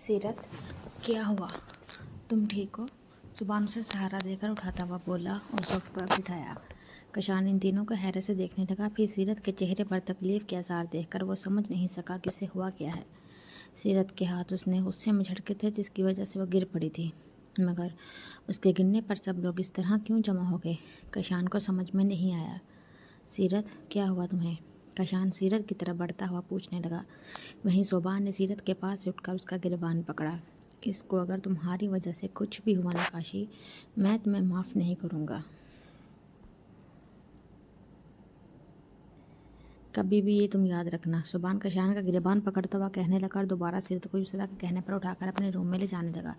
सीरत, क्या हुआ? तुम ठीक हो? जुबान उसे सहारा देकर उठाता हुआ बोला और सोफे पर बिठाया। कशान इन तीनों को हैरत से देखने लगा। फिर सीरत के चेहरे पर तकलीफ के आसार देखकर वो समझ नहीं सका कि उसे हुआ क्या है। सीरत के हाथ उसने गुस्से में झटके थे जिसकी वजह से वह गिर पड़ी थी, मगर उसके गिरने पर सब लोग इस तरह क्यों जमा हो गए, कशान को समझ में नहीं आया। सीरत, क्या हुआ तुम्हें? कशान सीरत की तरफ बढ़ता हुआ पूछने लगा। वहीं सोबान ने सीरत के पास से उठकर उसका गिरबान पकड़ा। इसको अगर तुम्हारी वजह से कुछ भी हुआ नकाशी, मैं तुम्हें माफ़ नहीं करूँगा। कभी भी ये तुम याद रखना। सोबान कशान का गिरबान पकड़ता हुआ कहने लगा और दोबारा सीरत को यूसरा के कहने पर उठाकर अपने रूम में ले जाने लगा।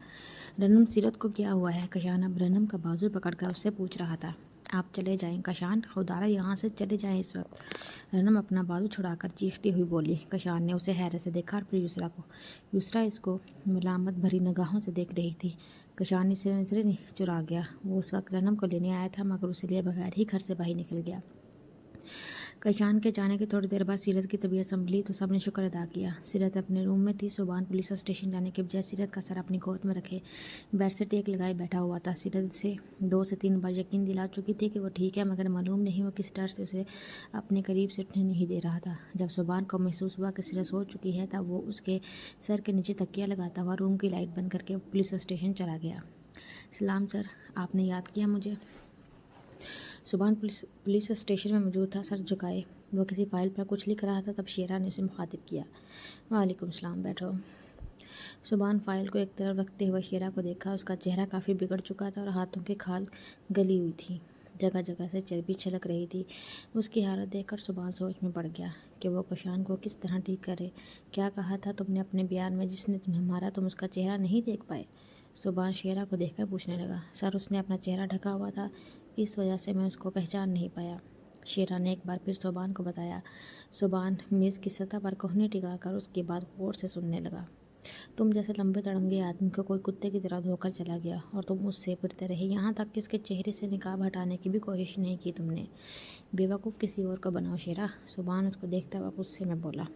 रनम, सीरत को क्या हुआ है? कशान अब रनम का बाजू पकड़कर उससे पूछ रहा था। आप चले जाएं कशान, खुदारा यहाँ से चले जाएं इस वक्त। रनम अपना बाजू छुड़ाकर चीखती हुई बोली। कशान ने उसे हैरत से देखा और फिर यूसरा को। यूसरा इसको मलामत भरी निगाहों से देख रही थी। कशान से नजरें चुरा गया। वो उस वक्त रनम को लेने आया था, मगर उसे लिए बगैर ही घर से बाहर निकल गया। कशान के जाने के थोड़ी देर बाद सीरत की तबीयत संभली तो सबने शुक्र अदा किया। सीरत अपने रूम में थी। सोबान पुलिस स्टेशन जाने के बजाय सीरत का सर अपनी गोद में रखे बेड से टेक लगाए बैठा हुआ था। सीरत से 2 से 3 बार यकीन दिला चुकी थी कि वो ठीक है, मगर मालूम नहीं वो किस डर से उसे अपने करीब से उठने नहीं दे रहा था। जब सोबान को महसूस हुआ कि सीरत सो चुकी है, तब वो उसके सर के नीचे तकिया लगाता हुआ रूम की लाइट बंद करके पुलिस स्टेशन चला गया। सलाम सर, आपने याद किया मुझे? सुबान पुलिस स्टेशन में मौजूद था, सर झुकाए। वो किसी फाइल पर कुछ लिख रहा था। तब शेरा ने उसे मुखातिब किया। वालेकुम सलाम, बैठो। सुबान फाइल को एक तरफ रखते हुए शेरा को देखा। उसका चेहरा काफ़ी बिगड़ चुका था और हाथों की खाल गली हुई थी, जगह जगह से चर्बी छलक रही थी। उसकी हालत देखकर सुबान सोच में पड़ गया कि वो कशान को किस तरह ठीक करे। क्या कहा था तुमने अपने बयान में, जिसने तुम्हें मारा तुम उसका चेहरा नहीं देख पाए? सुबान शेरा को देखकर पूछने लगा। सर, उसने अपना चेहरा ढका हुआ था, इस वजह से मैं उसको पहचान नहीं पाया, शेरा ने एक बार फिर सुबान को बताया। सुबान मेज़ की सतह पर कोहनी टिकाकर उसकी बात गौर से सुनने लगा। तुम जैसे लंबे तड़ंगे आदमी को कोई कुत्ते की तरह धोकर चला गया और तुम उससे फिरते रहे, यहाँ तक कि उसके चेहरे से निकाब हटाने की भी कोशिश नहीं की तुमने। बेवकूफ़ किसी और को बनाओ शेरा, सुबान उसको देखता हुआ गुस्से में बोला।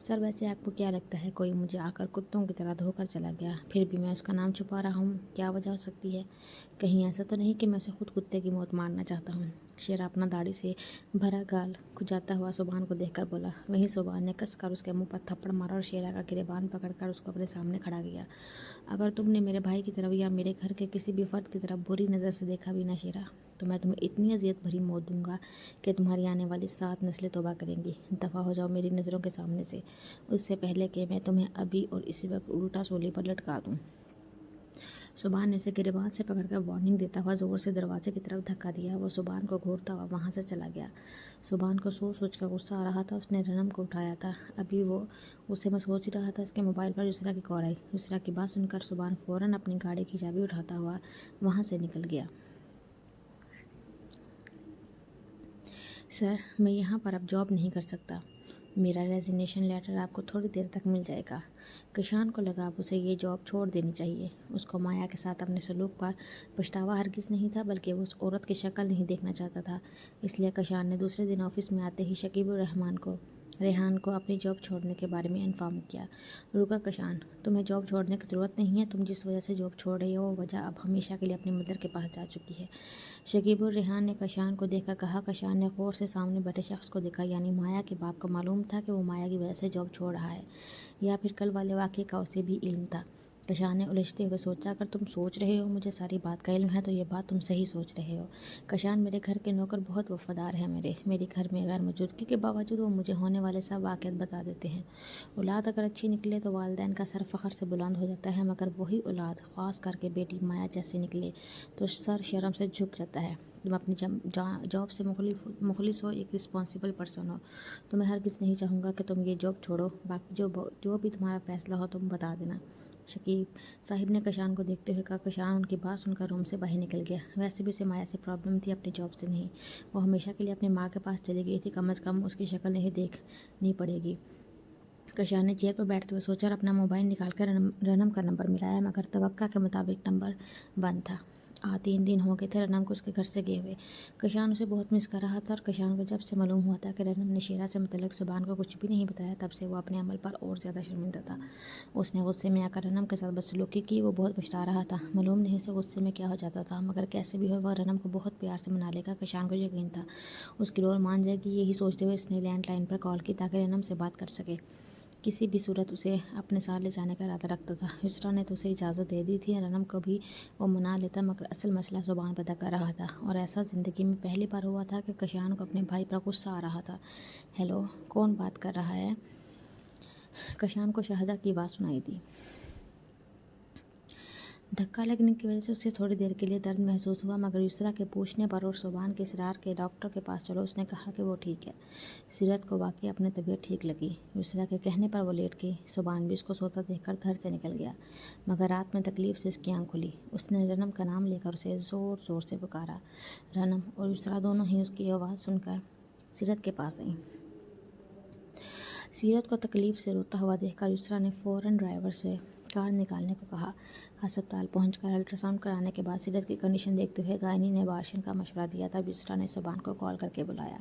सर, वैसे आपको क्या लगता है कोई मुझे आकर कुत्तों की तरह धोकर चला गया, फिर भी मैं उसका नाम छुपा रहा हूँ? क्या वजह हो सकती है? कहीं ऐसा तो नहीं कि मैं उसे खुद कुत्ते की मौत मारना चाहता हूँ? शेरा अपना दाढ़ी से भरा गाल खुजाता हुआ सुबान को देखकर बोला। वहीं सुबान ने कसकर उसके मुंह पर थप्पड़ मारा और शेरा का गिरेबान पकड़कर उसको अपने सामने खड़ा किया। अगर तुमने मेरे भाई की तरफ या मेरे घर के किसी भी फर्द की तरफ बुरी नज़र से देखा भी ना शेरा, तो मैं तुम्हें इतनी अजियत भरी मौत दूंगा कि तुम्हारी आने वाली 7 नस्लें तौबा करेंगी। दफ़ा हो जाओ मेरी नज़रों के सामने से, उससे पहले कि मैं तुम्हें अभी और इसी वक्त उल्टा सूली पर लटका दूं। सुबान ने उसे गिरबान से पकड़कर वार्निंग देता हुआ ज़ोर से दरवाजे की तरफ धक्का दिया। वो सुबान को घूरता हुआ वहाँ से चला गया। सुबान को सोच कर गुस्सा आ रहा था। उसने रनम को उठाया था, अभी वो उसे मैं सोच ही रहा था। इसके मोबाइल पर यूसरा की कॉल आई। यूसरा की बात सुनकर सुबान फ़ौरन अपनी गाड़ी की चाबी उठाता हुआ वहाँ से निकल गया। सर, मैं यहाँ पर अब जॉब नहीं कर सकता, मेरा रेजिग्नेशन लेटर आपको थोड़ी देर तक मिल जाएगा। कशान को लगा अब उसे ये जॉब छोड़ देनी चाहिए। उसको माया के साथ अपने सलूक पर पछतावा हरगिज़ नहीं था, बल्कि वो उस औरत की शक्ल नहीं देखना चाहता था। इसलिए कशान ने दूसरे दिन ऑफिस में आते ही शकीबुर रेहान को अपनी जॉब छोड़ने के बारे में इन्फॉर्म किया। रुका कशान, तुम्हें जॉब छोड़ने की ज़रूरत नहीं है। तुम जिस वजह से जॉब छोड़ रही हो वो वजह अब हमेशा के लिए अपनी मदर के पास जा चुकी है। शकीबुर रेहान ने कशान को देखकर कहा। कशान ने गौर से सामने बैठे शख्स को देखा, यानी माया के बाप को मालूम था कि वो माया की वजह से जॉब छोड़ रहा है, या फिर कल वाले वाक़े का उसे भी इल्म था। कशान ने उलझते हुए सोचा, अगर तुम सोच रहे हो मुझे सारी बात का इल्म है तो ये बात तुम सही सोच रहे हो। कशान, मेरे घर के नौकर बहुत वफादार हैं। मेरे घर में गैर मौजूदगी के बावजूद वो मुझे होने वाले सब वाक़यात बता देते हैं। औलाद अगर अच्छी निकले तो वालिदैन का सर फ़ख्र से बुलंद हो जाता है, मगर वही औलाद ख़ास करके बेटी माया जैसी निकले तो सर शर्म से झुक जाता है। तुम अपनी जॉब से मुखलिस हो, एक रिस्पॉन्सिबल पर्सन हो, तो मैं हरगिज़ नहीं चाहूँगा कि तुम ये जॉब छोड़ो। बाकी जो भी तुम्हारा फ़ैसला हो तुम बता देना। शकीब साहिब ने कशान को देखते हुए कहा। कशान उनकी बात सुनकर रूम से बाहर निकल गया। वैसे भी उसे माया से प्रॉब्लम थी, अपनी जॉब से नहीं। वो हमेशा के लिए अपनी माँ के पास चली गई थी, कम अज़ कम उसकी शक्ल नहीं देखनी पड़ेगी। कशान ने चेयर पर बैठते हुए सोचा और अपना मोबाइल निकालकर रनम का नंबर मिलाया, मगर तवक्का के मुताबिक नंबर बंद था। 3 दिन हो गए थे रनम को उसके घर से गए हुए। कशान उसे बहुत मिस कर रहा था और कशान को जब से मालूम हुआ था कि रनम ने शेरा से मतलब सुबान को कुछ भी नहीं बताया, तब से वो अपने अमल पर और ज़्यादा शर्मिंदा था। उसने गुस्से में आकर रनम के साथ बदसलूकी की। वो बहुत पछता रहा था। मालूम नहीं उसे गुस्से में क्या हो जाता था, मगर कैसे भी हो वह रनम को बहुत प्यार से मना लेगा। कशान को यकीन था उसकी डोर मान जाएगी। यही सोचते हुए उसने लैंडलाइन पर कॉल की ताकि रनम से बात कर सके। किसी भी सूरत उसे अपने साथ ले जाने का इरादा रखता था। युसरा ने तो उसे इजाज़त दे दी थी, रनम को भी वो मना लेता, मगर असल मसला ज़ुबान पैदा कर रहा था। और ऐसा ज़िंदगी में पहली बार हुआ था कि कशान को अपने भाई पर गुस्सा आ रहा था। हेलो, कौन बात कर रहा है? कशान को शाहिदा की आवाज़ सुनाई दी। धक्का लगने की वजह से उसे थोड़ी देर के लिए दर्द महसूस हुआ, मगर युसरा के पूछने पर और सुबान के इसरार के डॉक्टर के पास चलो, उसने कहा कि वो ठीक है। सीरत को वाकई अपनी तबीयत ठीक लगी। युसरा के कहने पर वो लेट गई। सुबान भी उसको सोता देखकर घर से निकल गया, मगर रात में तकलीफ से उसकी आँख खुली। उसने रनम का नाम लेकर उसे ज़ोर ज़ोर से पुकारा। रनम और युसरा दोनों ही उसकी आवाज़ सुनकर सीरत के पास आई। सीरत को तकलीफ से रोता हुआ देखकर युसरा ने फ़ौरन ड्राइवर से कार निकालने को कहा। अस्पताल पहुंचकर अल्ट्रासाउंड कराने के बाद सीरत की कंडीशन देखते हुए गायनी ने अबॉर्शन का मशवरा दिया। तब युसरा ने सुबान को कॉल करके बुलाया।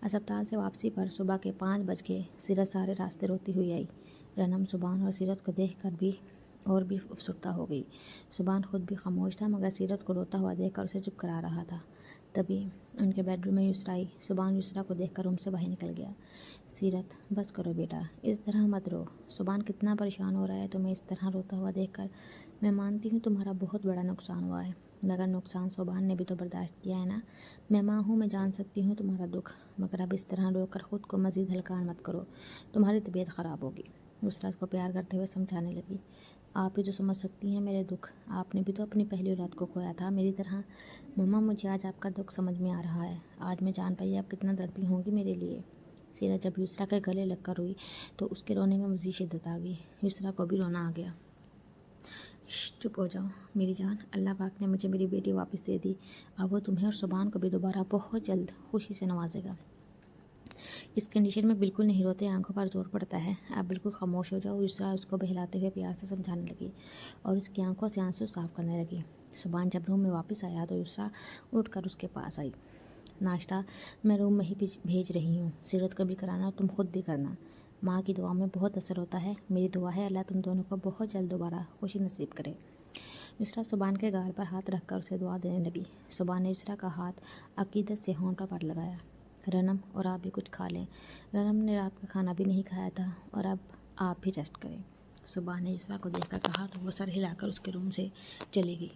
अस्पताल से वापसी पर सुबह के 5 बज गए। सीरत सारे रास्ते रोती हुई आई। रनम सुबान और सीरत को देखकर भी और भी अफसरदा हो गई। सुबान खुद भी खामोश था, मगर सीरत को रोता हुआ देखकर उसे चुप करा रहा था। तभी उनके बेडरूम में युसरा आई। सुबान युसरा को देखकर रूम से बाहर निकल गया। सीरत, बस करो बेटा, इस तरह मत रो। सुबान कितना परेशान हो रहा है तुम्हें इस तरह रोता हुआ देखकर। मैं मानती हूँ तुम्हारा बहुत बड़ा नुकसान हुआ है, मगर नुकसान सुबान ने भी तो बर्दाश्त किया है ना। मैं माँ हूँ, मैं जान सकती हूँ तुम्हारा दुख, मगर अब इस तरह रोकर ख़ुद को मज़ीद हल्का मत करो, तुम्हारी तबीयत ख़राब होगी। युसरा को प्यार करते हुए समझाने लगी। आप ही तो समझ सकती हैं मेरे दुख, आपने भी तो अपनी पहली औलाद को खोया था मेरी तरह। मम्मा, मुझे आज आपका दुख समझ में आ रहा है। आज मैं जान पाई आप कितना तड़पी होंगी मेरे लिए। सीरत जब युसरा के गले लगकर रोई तो उसके रोने में मज़ीद शिद्दत आ गई। युसरा को भी रोना आ गया। चुप हो जाओ मेरी जान, अल्लाह पाक ने मुझे मेरी बेटी वापस दे दी। अब वो तुम्हें और सुबान को भी दोबारा बहुत जल्द खुशी से नवाजेगा। इस कंडीशन में बिल्कुल नहीं रोते, आंखों पर जोर पड़ता है। आप बिल्कुल खामोश हो जाओ। युसरा उसको बहलाते हुए प्यार से समझाने लगी और उसकी आंखों से आंसू साफ करने लगी। सुबान जब रूम में वापस आया तो युसरा उठकर उसके पास आई। नाश्ता मैं रूम में ही भेज रही हूँ, सीरत को भी कराना, तुम खुद भी करना। माँ की दुआ में बहुत असर होता है। मेरी दुआ है अल्लाह तुम दोनों को बहुत जल्द दोबारा खुशी नसीब करे। युसरा सुबान के गाल पर हाथ रखकर उसे दुआ देने लगी। सुबान ने युसरा का हाथ अकीदत से होंठों पर लगाया। रनम, और आप भी कुछ खा लें। रनम ने रात का खाना भी नहीं खाया था और अब आप भी रेस्ट करें। सुबान ने युसरा को देखकर कहा तो वो सर हिलाकर उसके रूम से चली गई।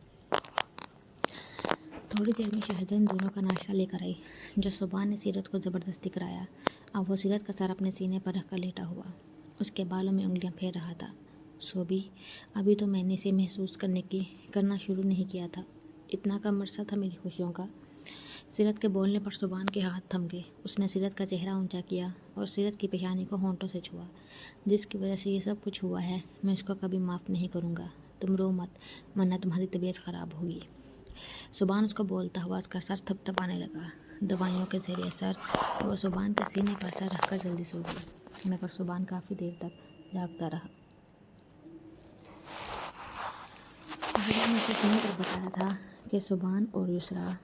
थोड़ी देर में शाहिदा इन दोनों का नाश्ता लेकर आई, जो सुबान ने सीरत को ज़बरदस्ती कराया। अब वो सीरत का सर अपने सीने पर रखकर लेटा हुआ उसके बालों में उंगलियां फेर रहा था। सोबी, अभी तो मैंने इसे महसूस करना शुरू नहीं किया था। इतना कम अरसा था मेरी खुशियों का। सीरत के बोलने पर सुबान के हाथ थम गए। उसने सीरत का चेहरा ऊंचा किया और सीरत की पेशानी को होंठों से छुआ। जिसकी वजह से ये सब कुछ हुआ है, मैं उसको कभी माफ़ नहीं करूँगा। तुम रो मत, वरना तुम्हारी तबीयत ख़राब होगी। सुबान उसको बोलता हुआ उसका सर थपथपाने लगा। दवाइयों के ज़रिए असर वो सुबान के सीने पर सर रखकर जल्दी सो गई, मगर सुबान काफ़ी देर तक जागता रहा। शाहिदा ने उसे सुन कर बताया था कि सुबान और युसरा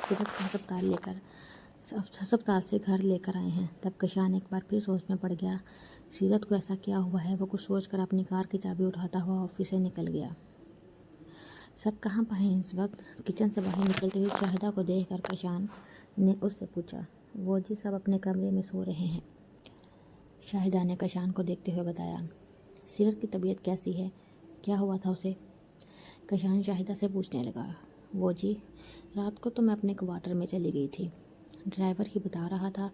सीरत को अस्पताल से घर लेकर आए हैं। तब कशान एक बार फिर सोच में पड़ गया। सीरत को ऐसा क्या हुआ है? वो कुछ सोचकर अपनी कार की चाबी उठाता हुआ ऑफिस से निकल गया। सब कहाँ पर हैं इस वक्त? किचन से बाहर निकलते हुए शाहिदा को देखकर कशान ने उससे पूछा। वो जी सब अपने कमरे में सो रहे हैं, शाहिदा ने कशान को देखते हुए बताया। सीरत की तबीयत कैसी है? क्या हुआ था उसे? कशान शाहिदा से पूछने लगा। वो जी, रात को तो मैं अपने क्वार्टर में चली गई थी। ड्राइवर ही बता रहा था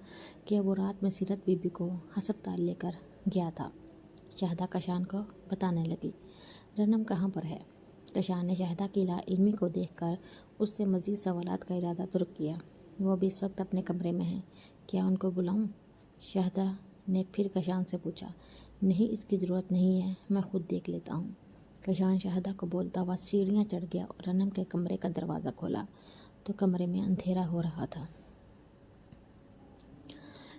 कि वो रात में सीरत बीबी को अस्पताल लेकर गया था। शाहिदा कशान को बताने लगी। रनम कहाँ पर है? कशान ने शाहिदा की लाइल्मी को देखकर उससे मज़ीद सवालात का इरादा तुर्क किया। वो भी इस वक्त अपने कमरे में है, क्या उनको बुलाऊं? शाहिदा ने फिर कशान से पूछा। नहीं, इसकी ज़रूरत नहीं है, मैं खुद देख लेता हूँ। कशान शाहिदा को बोलता हुआ सीढ़ियाँ चढ़ गया और रनम के कमरे का दरवाज़ा खोला तो कमरे में अंधेरा हो रहा था।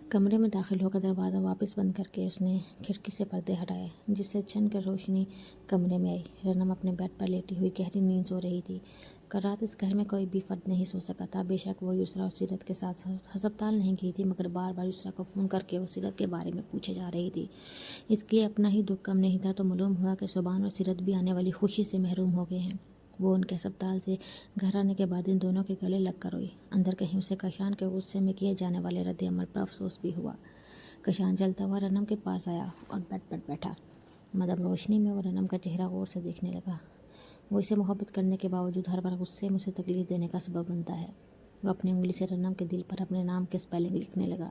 کمرے میں داخل ہو کر دروازہ واپس بند کر کے اس نے کھڑکی سے پردے ہٹائے، جس سے چھن کر روشنی کمرے میں آئی۔ رنم اپنے بیڈ پر لیٹی ہوئی گہری نیند سو رہی تھی۔ کل رات اس گھر میں کوئی بھی فرد نہیں سو سکا تھا۔ بے شک وہ یسریٰ اور سیرت کے ساتھ ہسپتال نہیں گئی تھی، مگر بار بار یسریٰ کو فون کر کے وہ سیرت کے بارے میں پوچھے جا رہی تھی۔ اس کے لیے اپنا ہی دکھ کم نہیں تھا تو معلوم ہوا کہ سبحان اور سیرت بھی آنے والی خوشی سے محروم ہو گئے ہیں۔ وہ ان کے ہسپتال سے گھر آنے کے بعد ان دونوں کے گلے لگ کر روئی۔ اندر کہیں اسے کشان کے غصے میں کیے جانے والے رد عمل پر افسوس بھی ہوا۔ کشان جلتا ہوا رنم کے پاس آیا اور بیڈ پر بیٹھا۔ مدھم روشنی میں وہ رنم کا چہرہ غور سے دیکھنے لگا۔ وہ اسے محبت کرنے کے باوجود ہر بار غصے میں اسے تکلیف دینے کا سبب بنتا ہے۔ وہ اپنی انگلی سے رنم کے دل پر اپنے نام کے سپیلنگ لکھنے لگا۔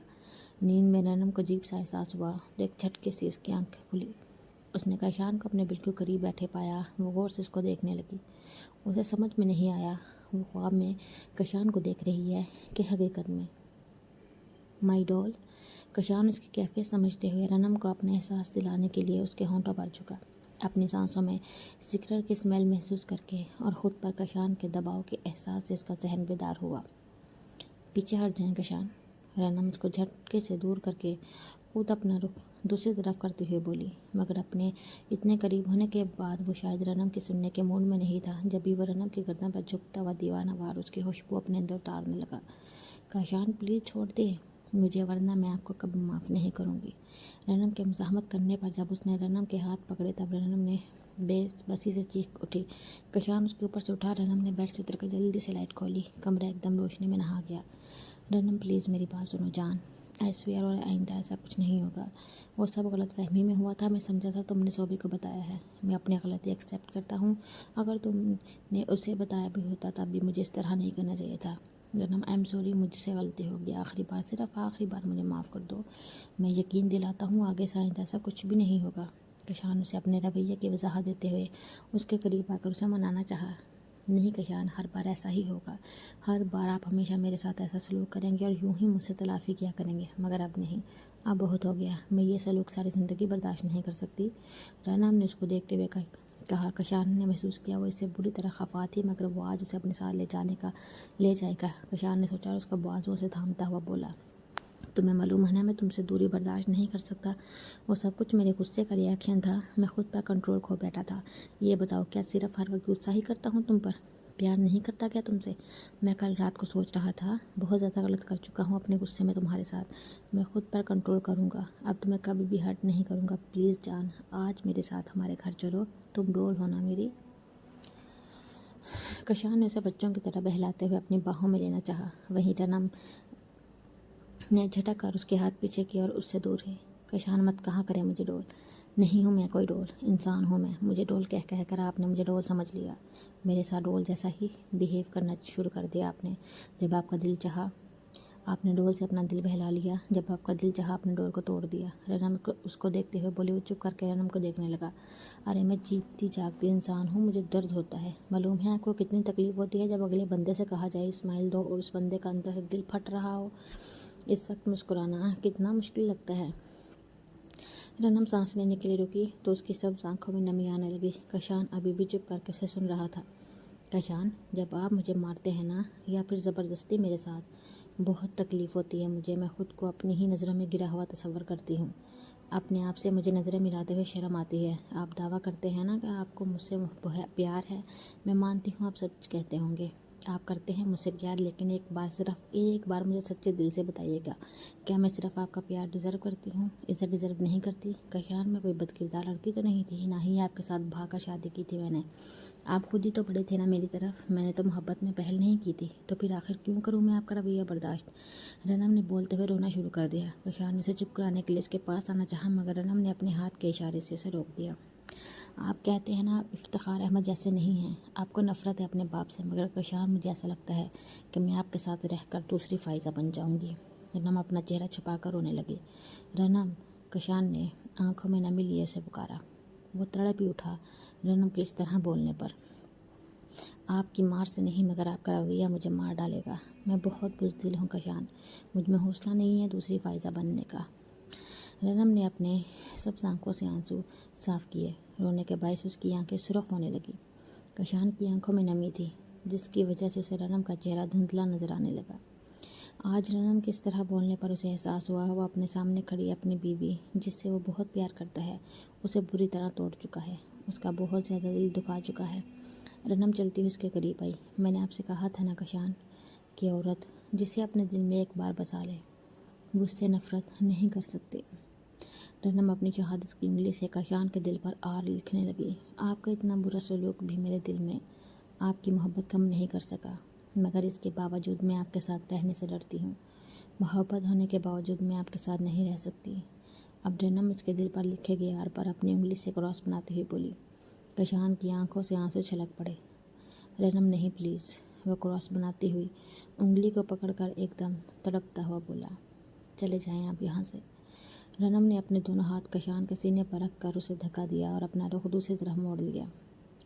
نیند میں رنم کو عجیب سا احساس ہوا تو ایک جھٹکے سے اس کی آنکھیں کھلی۔ اس نے کشان کو اپنے بالکل قریب بیٹھے پایا۔ وہ غور سے اس کو دیکھنے لگی۔ اسے سمجھ میں نہیں آیا وہ خواب میں کشان کو دیکھ رہی ہے کہ حقیقت میں۔ مائی ڈول۔ کشان اس کی کیفیت سمجھتے ہوئے رنم کو اپنا احساس دلانے کے لیے اس کے ہونٹوں پر جھکا، اپنی سانسوں میں سگریٹ کی اسمیل محسوس کر کے اور خود پر کشان کے دباؤ کے احساس سے اس کا ذہن بیدار ہوا۔ پیچھے ہٹ جائیں کشان، رنم اس کو جھٹکے سے دور کر کے خود اپنا رخ دوسری طرف کرتے ہوئے بولی، مگر اپنے اتنے قریب ہونے کے بعد وہ شاید رنم کی سننے کے موڈ میں نہیں تھا۔ جب بھی وہ رنم کی گردن پر جھکتا ہوا دیوانہ وار اس کی خوشبو اپنے اندر اتارنے لگا۔ کشان پلیز چھوڑ دے مجھے، ورنہ میں آپ کو کبھی معاف نہیں کروں گی۔ رنم کے مزاحمت کرنے پر جب اس نے رنم کے ہاتھ پکڑے تب رنم نے بے بسی سے چیخ اٹھی۔ کشان اس کے اوپر سے اٹھا۔ رنم نے بیڈ سے اتر کر جلدی سے لائٹ کھولی۔ کمرہ ایک دم روشنی میں نہا گیا۔ رنم پلیز میری بات سنو جان، آئی سویئر اور آئندہ ایسا کچھ نہیں ہوگا۔ وہ سب غلط فہمی میں ہوا تھا۔ میں سمجھا تھا تم نے صوبی کو بتایا ہے۔ میں اپنی غلطی ایکسیپٹ کرتا ہوں۔ اگر تم نے اسے بتایا بھی ہوتا تب بھی مجھے اس طرح نہیں کرنا چاہیے تھا۔ رنم آئی ایم سوری، مجھ سے غلطی ہو گئی۔ آخری بار، صرف آخری بار مجھے معاف کر دو۔ میں یقین دلاتا ہوں آگے سے آئندہ ایسا کچھ بھی نہیں ہوگا۔ کشان اسے اپنے رویے کی وضاحت دیتے ہوئے اس کے قریب آ کر اسے منانا چاہا۔ نہیں کشان، ہر بار ایسا ہی ہوگا۔ ہر بار آپ ہمیشہ میرے ساتھ ایسا سلوک کریں گے اور یوں ہی مجھ سے تلافی کیا کریں گے، مگر اب نہیں، اب بہت ہو گیا۔ میں یہ سلوک ساری زندگی برداشت نہیں کر سکتی۔ رنم نے اس کو دیکھتے ہوئے کہا۔ کشان نے محسوس کیا وہ اس سے بری طرح خفا تھی، مگر وہ آج اسے اپنے ساتھ لے جائے گا۔ کشان نے سوچا اور اس کو بازوؤں سے تھامتا ہوا بولا، تمہیں معلوم ہے نا میں تم سے دوری برداشت نہیں کر سکتا۔ وہ سب کچھ میرے غصے کا ری ایکشن تھا، میں خود پر کنٹرول کھو بیٹھا تھا۔ یہ بتاؤ کیا صرف ہر وقت غصہ ہی کرتا ہوں تم پر؟ پیار نہیں کرتا کیا تم سے؟ میں کل رات کو سوچ رہا تھا بہت زیادہ غلط کر چکا ہوں اپنے غصے میں تمہارے ساتھ۔ میں خود پر کنٹرول کروں گا، اب تمہیں کبھی بھی ہرٹ نہیں کروں گا۔ پلیز جان، آج میرے ساتھ ہمارے گھر چلو، تم ڈول ہونا میری۔ کشان نے اسے بچوں کی طرح بہلاتے ہوئے اپنی باہوں میں لینا چاہا، وہیں رنم نے جھٹک کر اس کے ہاتھ پیچھے کیا اور اس سے دور ہے۔ کشان مت کہا کرے مجھے ڈول، نہیں ہوں میں کوئی ڈول، انسان ہوں میں۔ مجھے ڈول کہہ کر آپ نے مجھے ڈول سمجھ لیا۔ میرے ساتھ ڈول جیسا ہی بیہیو کرنا شروع کر دیا آپ نے۔ جب آپ کا دل چاہا آپ نے ڈول سے اپنا دل بہلا لیا، جب آپ کا دل چاہا آپ نے ڈول کو توڑ دیا۔ رنم اس کو دیکھتے ہوئے بولی۔ وہ چپ کر کے رنم کو دیکھنے لگا۔ ارے میں جیتی جاگتی انسان ہوں، مجھے درد ہوتا ہے۔ معلوم ہے آپ کو کتنی تکلیف ہوتی ہے جب اگلے بندے سے کہا جائے اسمائل دو اور اس بندے کا اندر سے دل پھٹ رہا ہو۔ اس وقت مسکرانا کتنا مشکل لگتا ہے۔ رنم سانس لینے کے لیے رکی تو اس کی سبز آنکھوں میں نمی آنے لگی۔ کشان ابھی بھی چپ کر کے اسے سن رہا تھا۔ کشان، جب آپ مجھے مارتے ہیں نا یا پھر زبردستی میرے ساتھ، بہت تکلیف ہوتی ہے مجھے۔ میں خود کو اپنی ہی نظروں میں گرا ہوا تصور کرتی ہوں۔ اپنے آپ سے مجھے نظریں ملاتے ہوئے شرم آتی ہے۔ آپ دعویٰ کرتے ہیں نا کہ آپ کو مجھ سے پیار ہے، میں مانتی ہوں آپ سچ کہتے ہوں گے، آپ کرتے ہیں مجھ سے پیار، لیکن ایک بار، صرف ایک بار مجھے سچے دل سے بتائیے گا، کیا میں صرف آپ کا پیار ڈیزرو کرتی ہوں، عزت ڈیزرو نہیں کرتی؟ کشان، میں کوئی بد کردار لڑکی تو نہیں تھی، نہ ہی آپ کے ساتھ بھاگ کر شادی کی تھی میں نے۔ آپ خود ہی تو بڑے تھے نا میری طرف، میں نے تو محبت میں پہل نہیں کی تھی، تو پھر آخر کیوں کروں میں آپ کا رویہ برداشت؟ رنم نے بولتے ہوئے رونا شروع کر دیا۔ کشان نے اسے چپ کرانے کے لیے اس کے پاس آنا چاہا، مگر رنم نے اپنے ہاتھ کے اشارے سے اسے روک دیا۔ آپ کہتے ہیں نا آپ افتخار احمد جیسے نہیں ہیں، آپ کو نفرت ہے اپنے باپ سے، مگر کشان مجھے ایسا لگتا ہے کہ میں آپ کے ساتھ رہ کر دوسری فائزہ بن جاؤں گی۔ رنم اپنا چہرہ چھپا کر رونے لگی۔ رنم، کشان نے آنکھوں میں نمی لیے اسے پکارا۔ وہ تڑپ ہی اٹھا رنم کے اس طرح بولنے پر۔ آپ کی مار سے نہیں مگر آپ کا رویہ مجھے مار ڈالے گا۔ میں بہت بزدل ہوں کشان، مجھ میں حوصلہ نہیں ہے دوسری فائزہ بننے کا۔ رنم نے اپنے سبز آنکھوں سے آنسو صاف کیے۔ رونے کے باعث اس کی آنکھیں سرخ ہونے لگی۔ کشان کی آنکھوں میں نمی تھی، جس کی وجہ سے اسے رنم کا چہرہ دھندلا نظر آنے لگا۔ آج رنم کس طرح بولنے پر اسے احساس ہوا وہ اپنے سامنے کھڑی اپنی بیوی جس سے وہ بہت پیار کرتا ہے اسے بری طرح توڑ چکا ہے، اس کا بہت زیادہ دل دکھا چکا ہے۔ رنم چلتی ہوئی اس کے قریب آئی۔ میں نے آپ سے کہا تھا نا کشان کہ عورت جسے اپنے دل میں ایک بار بسا لے وہ اس سے نفرت نہیں کر سکتی۔ رنم اپنی شہادت کی انگلی سے کشان کے دل پر آر لکھنے لگی۔ آپ کا اتنا برا سلوک بھی میرے دل میں آپ کی محبت کم نہیں کر سکا، مگر اس کے باوجود میں آپ کے ساتھ رہنے سے ڈرتی ہوں۔ محبت ہونے کے باوجود میں آپ کے ساتھ نہیں رہ سکتی۔ اب رنم اس کے دل پر لکھے گئے آر پر اپنی انگلی سے کراس بناتی ہوئی بولی۔ کشان کی آنکھوں سے آنسو چھلک پڑے۔ رنم نہیں پلیز، وہ کراس بناتی ہوئی انگلی کو پکڑ کر ایک دم تڑپتا ہوا بولا۔ چلے جائیں آپ یہاں سے۔ رنم نے اپنے دونوں ہاتھ کشان کے سینے پر رکھ کر اسے دھکا دیا اور اپنا رخ دوسری طرف موڑ لیا۔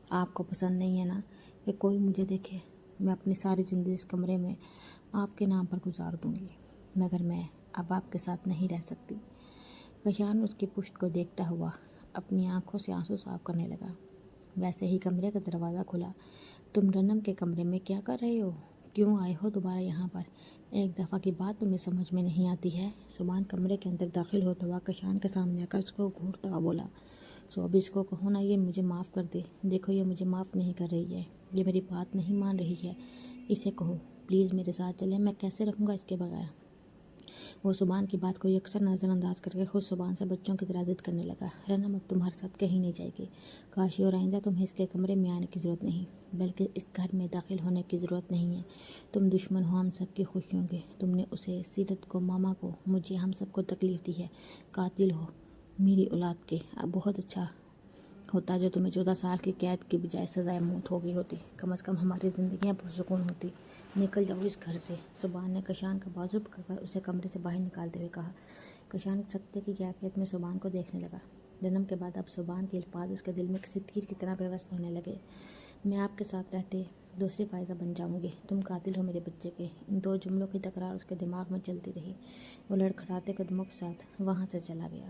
آپ کو پسند نہیں ہے نا کہ کوئی مجھے دیکھے؟ میں اپنی ساری زندگی اس کمرے میں آپ کے نام پر گزار دوں گی، مگر میں اب آپ کے ساتھ نہیں رہ سکتی۔ کشان اس کی پشت کو دیکھتا ہوا اپنی آنکھوں سے آنسو صاف کرنے لگا۔ ویسے ہی کمرے کا دروازہ کھلا۔ تم رنم کے کمرے میں کیا کر رہے ہو؟ کیوں آئے ہو دوبارہ یہاں پر؟ ایک دفعہ کی بات تمہیں سمجھ میں نہیں آتی ہے؟ سبحان کمرے کے اندر داخل ہوتا ہوا کشان کے سامنے آ کر اس کو گھورتا ہوا بولا۔ اب اس کو کہو نا یہ مجھے معاف کر دے۔ دیکھو یہ مجھے معاف نہیں کر رہی ہے، یہ میری بات نہیں مان رہی ہے۔ اسے کہو پلیز میرے ساتھ چلے، میں کیسے رہوں گا اس کے بغیر؟ وہ سبحان کی بات کو یکسر نظر انداز کر کے خود سبحان سے بچوں کی طرح ضد کرنے لگا۔ رنم اب تمہارے ساتھ کہیں نہیں جائے گی۔ کاش اور آئندہ تمہیں اس کے کمرے میں آنے کی ضرورت نہیں، بلکہ اس گھر میں داخل ہونے کی ضرورت نہیں ہے۔ تم دشمن ہو ہم سب کی خوشیوں کے۔ تم نے اسے، سیرت کو، ماما کو، مجھے، ہم سب کو تکلیف دی ہے۔ قاتل ہو میری اولاد کے۔ اب بہت اچھا ہوتا جو تمہیں 14 سال کی قید کی بجائے سزائے موت ہو گئی ہوتی، کم از کم ہماری زندگیاں پرسکون ہوتی۔ نکل جاؤ اس گھر سے۔ سبحان نے کشان کا بازو پکڑ کر اسے کمرے سے باہر نکالتے ہوئے کہا۔ کشان سکتے کی کیفیت میں سبحان کو دیکھنے لگا۔ جنم کے بعد اب سبحان کے الفاظ اس کے دل میں کسی تیر کی طرح پیوست ہونے لگے۔ میں آپ کے ساتھ رہتے دوسری فائزہ بن جاؤں گی، تم قاتل ہو میرے بچے کے۔ ان دو جملوں کی تکرار اس کے دماغ میں چلتی رہی۔ وہ لڑکھڑاتے قدموں کے ساتھ وہاں سے چلا گیا۔